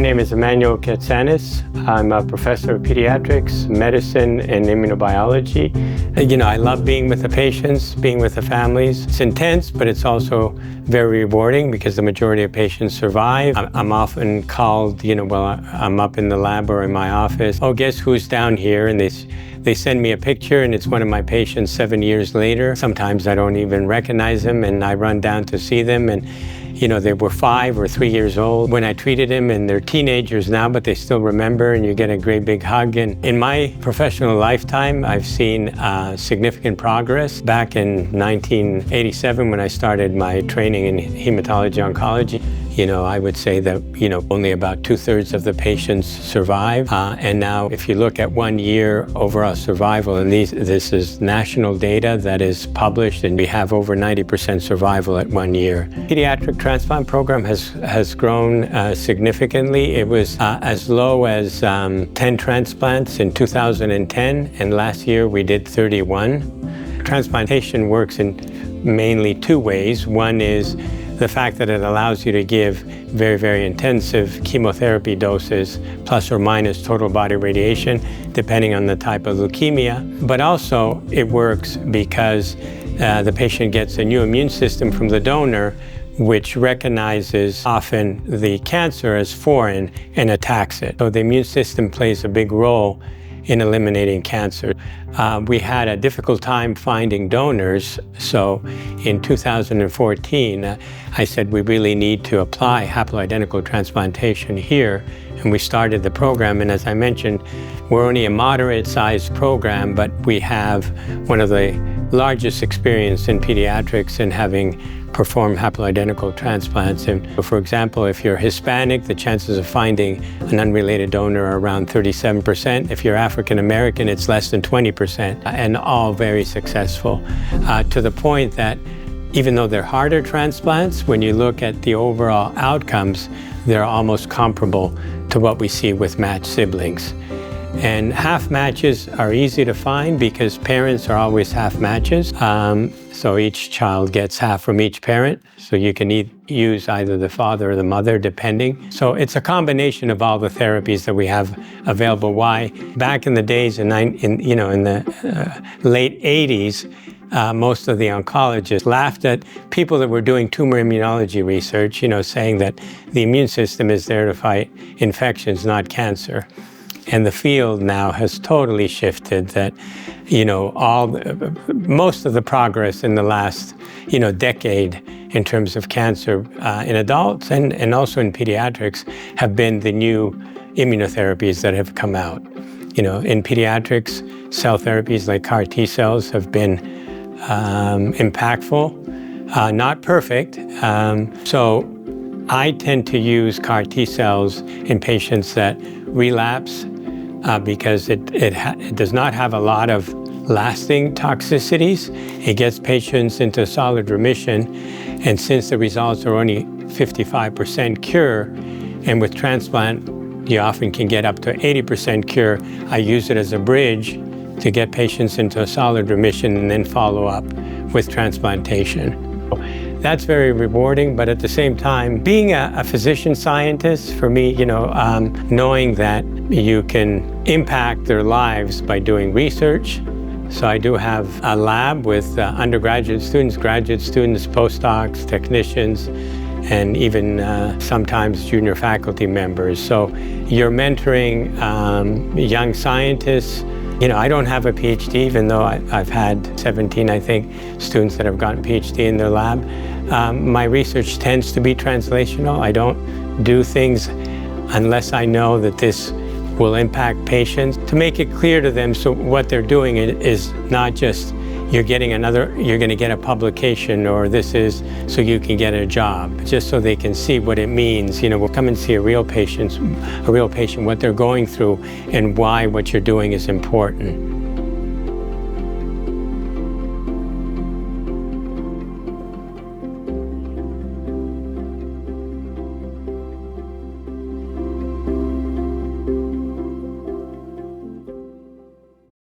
name is Emmanuel Katsanis. I'm a professor of pediatrics, medicine, and immunobiology. I love being with the patients, being with the families. It's intense, but it's also very rewarding because the majority of patients survive. I'm often called, while I'm up in the lab or in my office, oh, guess who's down here? And they send me a picture and it's one of my patients 7 years later. Sometimes I don't even recognize them and I run down to see them and they were 5 or 3 years old when I treated them, and they're teenagers now, but they still remember, and you get a great big hug. And in my professional lifetime, I've seen significant progress. Back in 1987, when I started my training in hematology oncology, I would say that, only about 2/3 of the patients survive. And now if you look at 1 year overall survival, and this is national data that is published, and we have over 90% survival at 1 year. Pediatric transplant program has grown significantly. It was as low as 10 transplants in 2010, and last year we did 31. Transplantation works in mainly 2 ways. One is the fact that it allows you to give very, very intensive chemotherapy doses, plus or minus total body radiation, depending on the type of leukemia. But also it works because the patient gets a new immune system from the donor, which recognizes often the cancer as foreign and attacks it. So the immune system plays a big role in eliminating cancer. We had a difficult time finding donors, so in 2014, I said we really need to apply haploidentical transplantation here, and we started the program. And as I mentioned, we're only a moderate-sized program, but we have one of the largest experience in pediatrics in having performed haploidentical transplants. And for example, if you're Hispanic, the chances of finding an unrelated donor are around 37%. If you're African American, it's less than 20%, and all very successful, to the point that even though they're harder transplants, when you look at the overall outcomes, they're almost comparable to what we see with matched siblings. And half matches are easy to find because parents are always half matches. So each child gets half from each parent. So you can use either the father or the mother, depending. So it's a combination of all the therapies that we have available. Why? Back in the days in the late 80s, most of the oncologists laughed at people that were doing tumor immunology research, saying that the immune system is there to fight infections, not cancer. And the field now has totally shifted that, most of the progress in the last, decade in terms of cancer in adults and also in pediatrics have been the new immunotherapies that have come out. In pediatrics, cell therapies like CAR T cells have been impactful, not perfect. So I tend to use CAR T cells in patients that relapse because it does not have a lot of lasting toxicities. It gets patients into solid remission, and since the results are only 55% cure, and with transplant you often can get up to 80% cure, I use it as a bridge to get patients into a solid remission and then follow up with transplantation. That's very rewarding, but at the same time, being a physician scientist, for me, knowing that you can impact their lives by doing research. So I do have a lab with undergraduate students, graduate students, postdocs, technicians, and even sometimes junior faculty members. So you're mentoring young scientists. I don't have a PhD, even though I've had 17, I think, students that have gotten PhD in their lab. My research tends to be translational. I don't do things unless I know that this will impact patients. To make it clear to them, so what they're doing is not just you're going to get a publication, or this is so you can get a job, just so they can see what it means. We'll come and see a real patient, what they're going through, and why what you're doing is important.